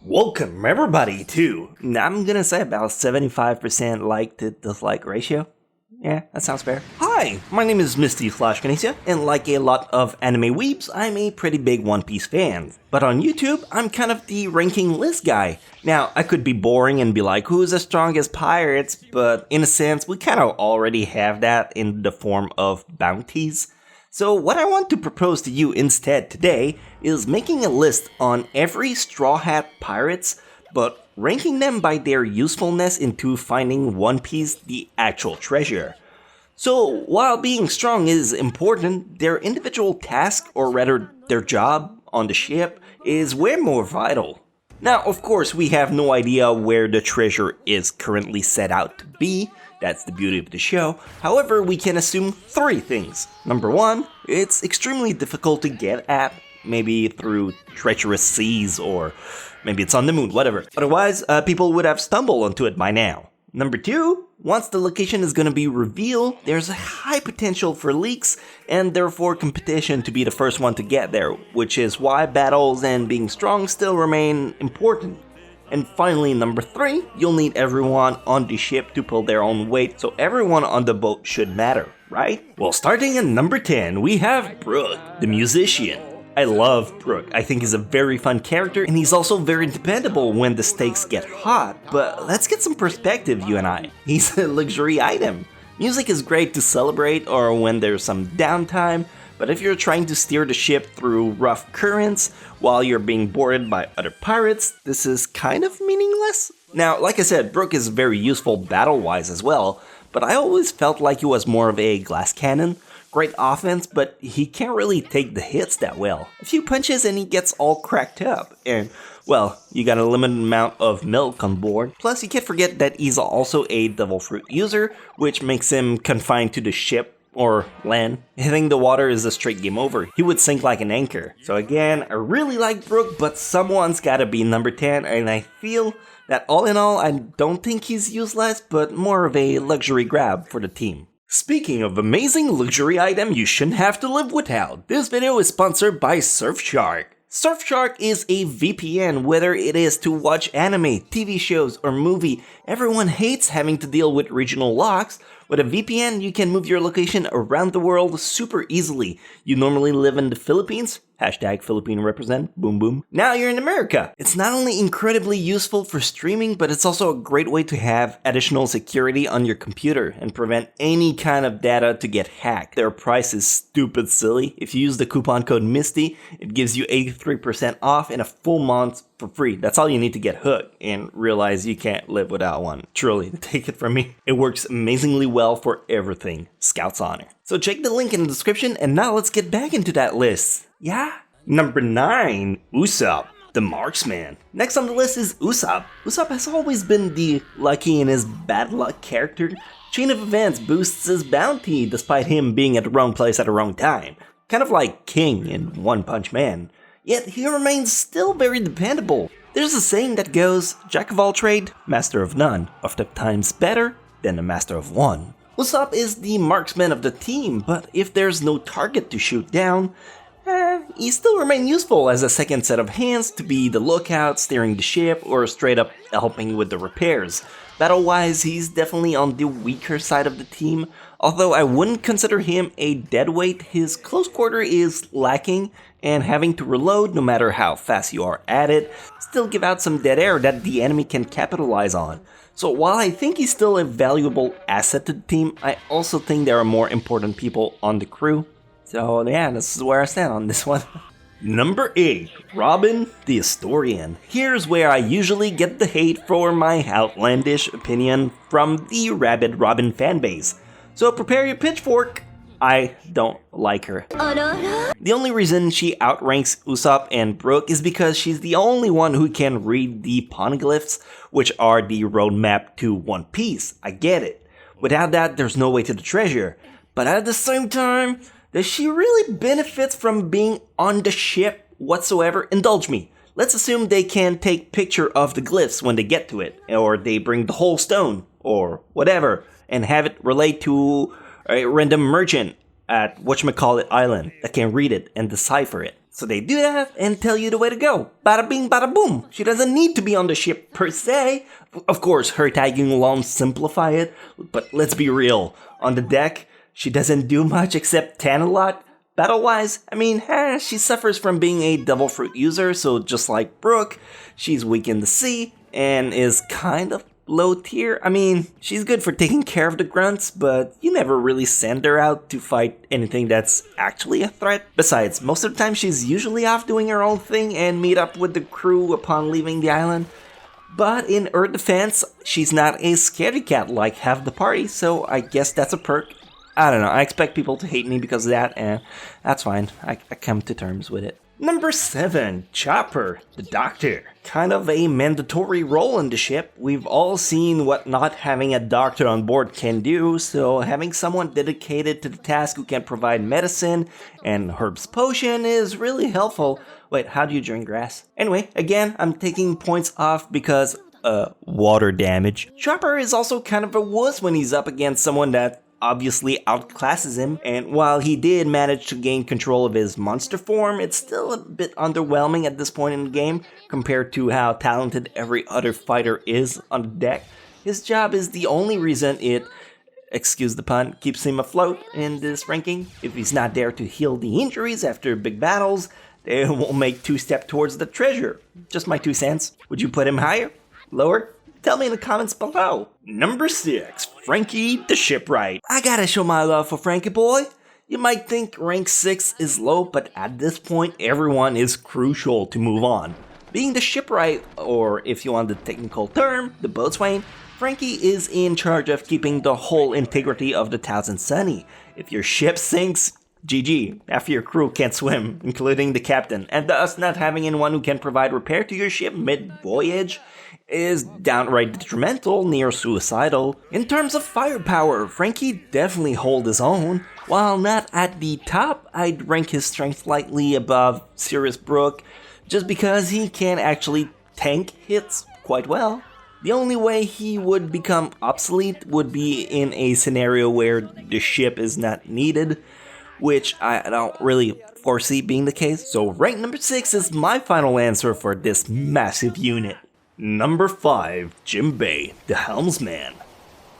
Welcome everybody to, I'm gonna say about 75% like to dislike ratio. Yeah, that sounds fair. Hi, my name is Misty Chronexia, and like a lot of anime weebs, I'm a pretty big One Piece fan. But on YouTube, I'm kind of the ranking list guy. Now, I could be boring and be like, who's as strong as pirates? But in a sense, we kind of already have that in the form of bounties. So what I want to propose to you instead today is making a list on every Straw Hat pirates, but ranking them by their usefulness into finding One Piece the actual treasure. So while being strong is important, their individual task, or rather their job on the ship, is way more vital. Now, of course, we have no idea where the treasure is currently set out to be. That's the beauty of the show. However, we can assume three things. Number one, it's extremely difficult to get at, maybe through treacherous seas or maybe it's on the moon, whatever. Otherwise, people would have stumbled onto it by now. Number two, once the location is going to be revealed, there's a high potential for leaks and therefore competition to be the first one to get there, which is why battles and being strong still remain important. And finally, number three, you'll need everyone on the ship to pull their own weight, so everyone on the boat should matter, right? Well, starting at number 10, we have Brook, the musician. I love Brook. I think he's a very fun character, and he's also very dependable when the stakes get hot. But let's get some perspective, you and I. He's a luxury item. Music is great to celebrate or when there's some downtime, but if you're trying to steer the ship through rough currents while you're being boarded by other pirates, this is kind of meaningless. Now, like I said, Brook is very useful battle-wise as well, but I always felt like he was more of a glass cannon. Great offense, but he can't really take the hits that well. A few punches and he gets all cracked up, and well, you got a limited amount of milk on board. Plus, you can't forget that he's also a devil fruit user, which makes him confined to the ship or land. Hitting the water is a straight game over. He would sink like an anchor. So again, I really like Brook, but someone's gotta be number 10, and I feel that all in all, I don't think he's useless, but more of a luxury grab for the team. Speaking of amazing luxury item you shouldn't have to live without, this video is sponsored by Surfshark. Surfshark is a VPN, whether it is to watch anime, TV shows, or movie. Everyone hates having to deal with regional locks. With a VPN, you can move your location around the world super easily. You normally live in the Philippines, hashtag Philippine represent, boom boom. Now you're in America. It's not only incredibly useful for streaming, but it's also a great way to have additional security on your computer and prevent any kind of data to get hacked. Their price is stupid silly. If you use the coupon code MISTY, it gives you 83% off and a full month for free. That's all you need to get hooked and realize you can't live without one. Truly, take it from me. It works amazingly well for everything. Scout's honor. So check the link in the description, and now let's get back into that list. Yeah? Number 9, Usopp, the marksman. Next on the list is Usopp. Usopp has always been the lucky in his bad luck character. Chain of events boosts his bounty despite him being at the wrong place at the wrong time. Kind of like King in One Punch Man. Yet he remains still very dependable. There's a saying that goes, Jack of all trade, master of none, oftentimes better than a master of one. Usopp is the marksman of the team, but if there's no target to shoot down, he still remains useful as a second set of hands to be the lookout, steering the ship, or straight up helping with the repairs. Battle-wise, he's definitely on the weaker side of the team. Although I wouldn't consider him a deadweight, his close quarter is lacking, and having to reload no matter how fast you are at it, still give out some dead air that the enemy can capitalize on. So while I think he's still a valuable asset to the team, I also think there are more important people on the crew. So yeah, this is where I stand on this one. Number 8, Robin the Historian. Here's where I usually get the hate for my outlandish opinion from the rabid Robin fanbase. So prepare your pitchfork. I don't like her. The only reason she outranks Usopp and Brook is because she's the only one who can read the poneglyphs, which are the roadmap to One Piece. I get it. Without that, there's no way to the treasure. But at the same time, does she really benefit from being on the ship whatsoever? Indulge me. Let's assume they can take picture of the glyphs when they get to it, or they bring the whole stone, or whatever, and have it relate to a random merchant at whatchamacallit island that can read it and decipher it. So they do that and tell you the way to go. Bada bing, bada boom. She doesn't need to be on the ship per se. Of course, her tagging alone simplify it, but let's be real. On the deck, she doesn't do much except tan a lot. Battle-wise, she suffers from being a double fruit user, so just like Brook, she's weak in the sea and is kind of low tier. She's good for taking care of the grunts, but you never really send her out to fight anything that's actually a threat. Besides, most of the time she's usually off doing her own thing and meet up with the crew upon leaving the island. But in her defense, she's not a scaredy cat like half the party, so I guess that's a perk. I don't know, I expect people to hate me because of that, and that's fine. I come to terms with it. Number 7, Chopper, the Doctor. Kind of a mandatory role in the ship. We've all seen what not having a doctor on board can do, so having someone dedicated to the task who can provide medicine and herbs potion is really helpful. Wait, how do you drink grass? Anyway, again, I'm taking points off because, water damage. Chopper is also kind of a wuss when he's up against someone that obviously outclasses him, and while he did manage to gain control of his monster form, it's still a bit underwhelming at this point in the game compared to how talented every other fighter is on the deck. His job is the only reason it, excuse the pun, keeps him afloat in this ranking. If he's not there to heal the injuries after big battles, they won't make 2-step towards the treasure. Just my 2 cents. Would you put him higher? Lower? Tell me in the comments below. Number 6, Frankie the Shipwright. I gotta show my love for Frankie boy. You might think rank 6 is low, but at this point, everyone is crucial to move on. Being the shipwright, or if you want the technical term, the boatswain, Frankie is in charge of keeping the whole integrity of the Thousand Sunny. If your ship sinks, GG, half your crew can't swim, including the captain, and thus not having anyone who can provide repair to your ship mid-voyage is downright detrimental, near suicidal. In terms of firepower, Frankie definitely holds his own. While not at the top, I'd rank his strength slightly above Sirius Brook, just because he can actually tank hits quite well. The only way he would become obsolete would be in a scenario where the ship is not needed, which I don't really foresee being the case. So rank number 6 is my final answer for this massive unit. Number 5, Jimbei, the Helmsman.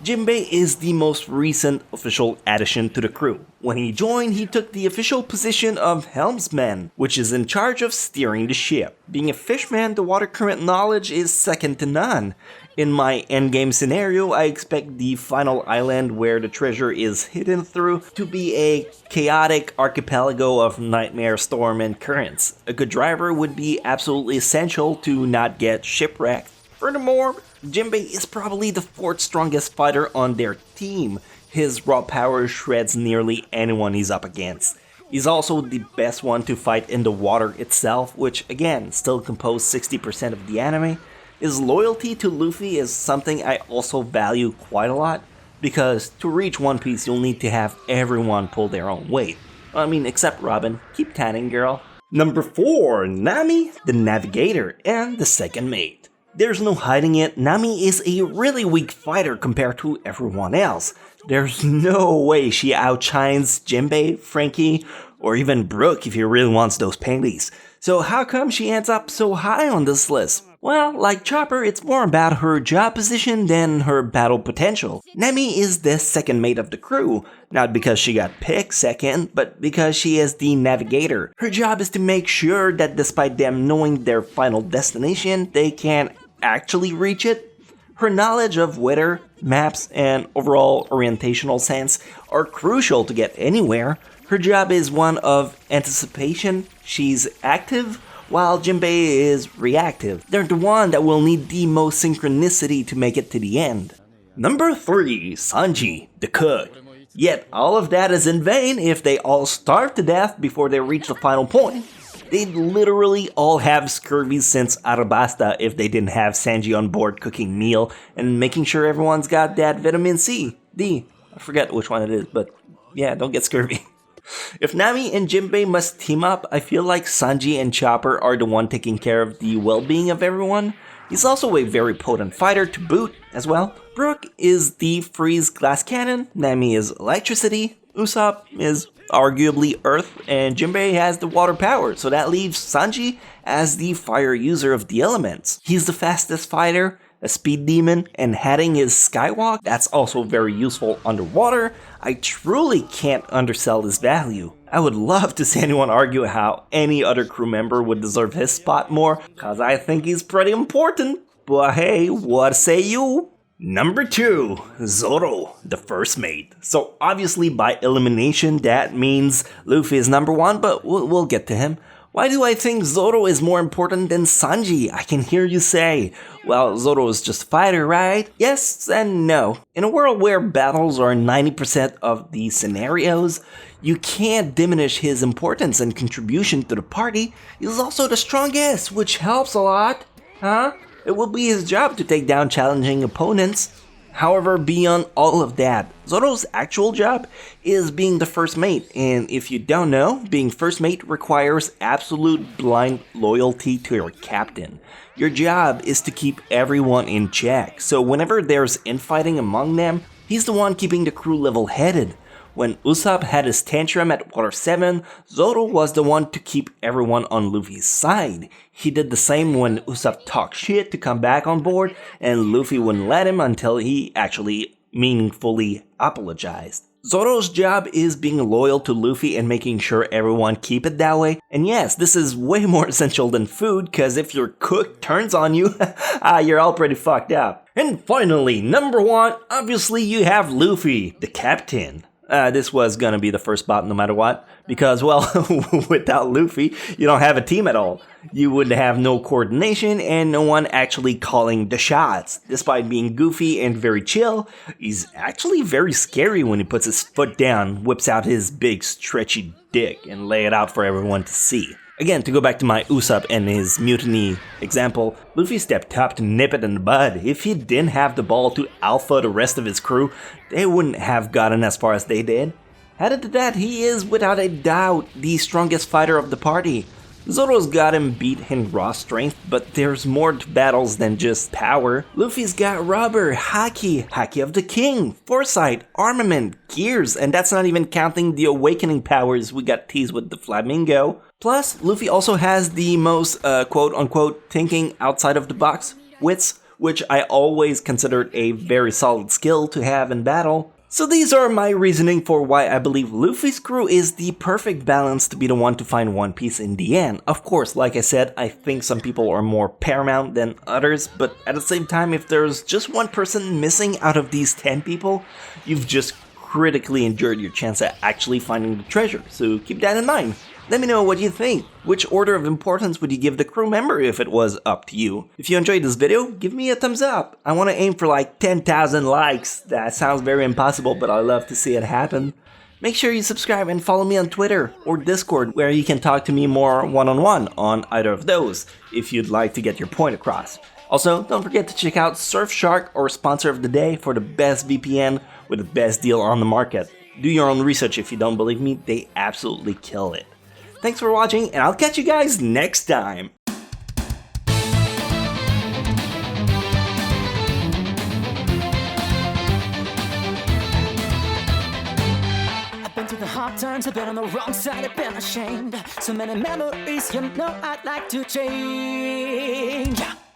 Jimbei is the most recent official addition to the crew. When he joined, he took the official position of Helmsman, which is in charge of steering the ship. Being a fishman, the water current knowledge is second to none. In my endgame scenario, I expect the final island where the treasure is hidden through to be a chaotic archipelago of nightmare, storm, and currents. A good driver would be absolutely essential to not get shipwrecked. Furthermore, Jimbei is probably the 4th strongest fighter on their team. His raw power shreds nearly anyone he's up against. He's also the best one to fight in the water itself, which again, still compose 60% of the anime. His loyalty to Luffy is something I also value quite a lot, because to reach One Piece you'll need to have everyone pull their own weight. Except Robin. Keep tanning, girl. Number 4, Nami, the Navigator, and the second mate. There's no hiding it, Nami is a really weak fighter compared to everyone else. There's no way she outshines Jimbei, Frankie, or even Brook if he really wants those panties. So how come she ends up so high on this list? Well, like Chopper, it's more about her job position than her battle potential. Nami is the second mate of the crew, not because she got picked second, but because she is the navigator. Her job is to make sure that despite them knowing their final destination, they can actually reach it. Her knowledge of weather, maps, and overall orientational sense are crucial to get anywhere. Her job is one of anticipation. She's active, while Jimbei is reactive. They're the one that will need the most synchronicity to make it to the end. Number 3, Sanji, the cook. Yet all of that is in vain if they all starve to death before they reach the final point. They'd literally all have scurvy since Arabasta if they didn't have Sanji on board cooking meal and making sure everyone's got that vitamin C, D. I forget which one it is, but yeah, don't get scurvy. If Nami and Jimbei must team up, I feel like Sanji and Chopper are the one taking care of the well-being of everyone. He's also a very potent fighter to boot as well. Brook is the freeze glass cannon, Nami is electricity, Usopp is arguably earth, and Jimbei has the water power, so that leaves Sanji as the fire user of the elements. He's the fastest fighter, a speed demon, and having his skywalk, that's also very useful underwater. I truly can't undersell his value. I would love to see anyone argue how any other crew member would deserve his spot more, cause I think he's pretty important. But hey, what say you? Number 2, Zoro, the first mate. So obviously by elimination that means Luffy is number 1, but we'll get to him. Why do I think Zoro is more important than Sanji? I can hear you say, well, Zoro is just a fighter, right? Yes and no. In a world where battles are 90% of the scenarios, you can't diminish his importance and contribution to the party. He's also the strongest, which helps a lot, huh? It will be his job to take down challenging opponents. However, beyond all of that, Zoro's actual job is being the first mate, and if you don't know, being first mate requires absolute blind loyalty to your captain. Your job is to keep everyone in check, so whenever there's infighting among them, he's the one keeping the crew level-headed. When Usopp had his tantrum at Water 7, Zoro was the one to keep everyone on Luffy's side. He did the same when Usopp talked shit to come back on board, and Luffy wouldn't let him until he actually meaningfully apologized. Zoro's job is being loyal to Luffy and making sure everyone keep it that way. And yes, this is way more essential than food, cause if your cook turns on you, you're all pretty fucked up. And finally, number 1, obviously you have Luffy, the captain. This was gonna be the first spot no matter what, because, well, without Luffy, you don't have a team at all. You would have no coordination and no one actually calling the shots. Despite being goofy and very chill, he's actually very scary when he puts his foot down, whips out his big stretchy dick, and lay it out for everyone to see. Again, to go back to my Usopp and his mutiny example, Luffy stepped up to nip it in the bud. If he didn't have the ball to alpha the rest of his crew, they wouldn't have gotten as far as they did. Added to that, he is without a doubt the strongest fighter of the party. Zoro's got him beat in raw strength, but there's more to battles than just power. Luffy's got rubber, haki of the king, foresight, armament, gears, and that's not even counting the awakening powers we got teased with the flamingo. Plus, Luffy also has the most quote-unquote thinking outside of the box wits, which I always considered a very solid skill to have in battle. So these are my reasoning for why I believe Luffy's crew is the perfect balance to be the one to find One Piece in the end. Of course, like I said, I think some people are more paramount than others, but at the same time, if there's just one person missing out of these 10 people, you've just critically injured your chance at actually finding the treasure, so keep that in mind. Let me know what you think. Which order of importance would you give the crew member if it was up to you? If you enjoyed this video, give me a thumbs up. I want to aim for like 10,000 likes. That sounds very impossible, but I love to see it happen. Make sure you subscribe and follow me on Twitter or Discord, where you can talk to me more one-on-one on either of those, if you'd like to get your point across. Also, don't forget to check out Surfshark, or sponsor of the day, for the best VPN with the best deal on the market. Do your own research if you don't believe me, they absolutely kill it. Thanks for watching, and I'll catch you guys next time. I've been through the hard times, I've been on the wrong side, I've been ashamed. So many memories, you know I'd like to change.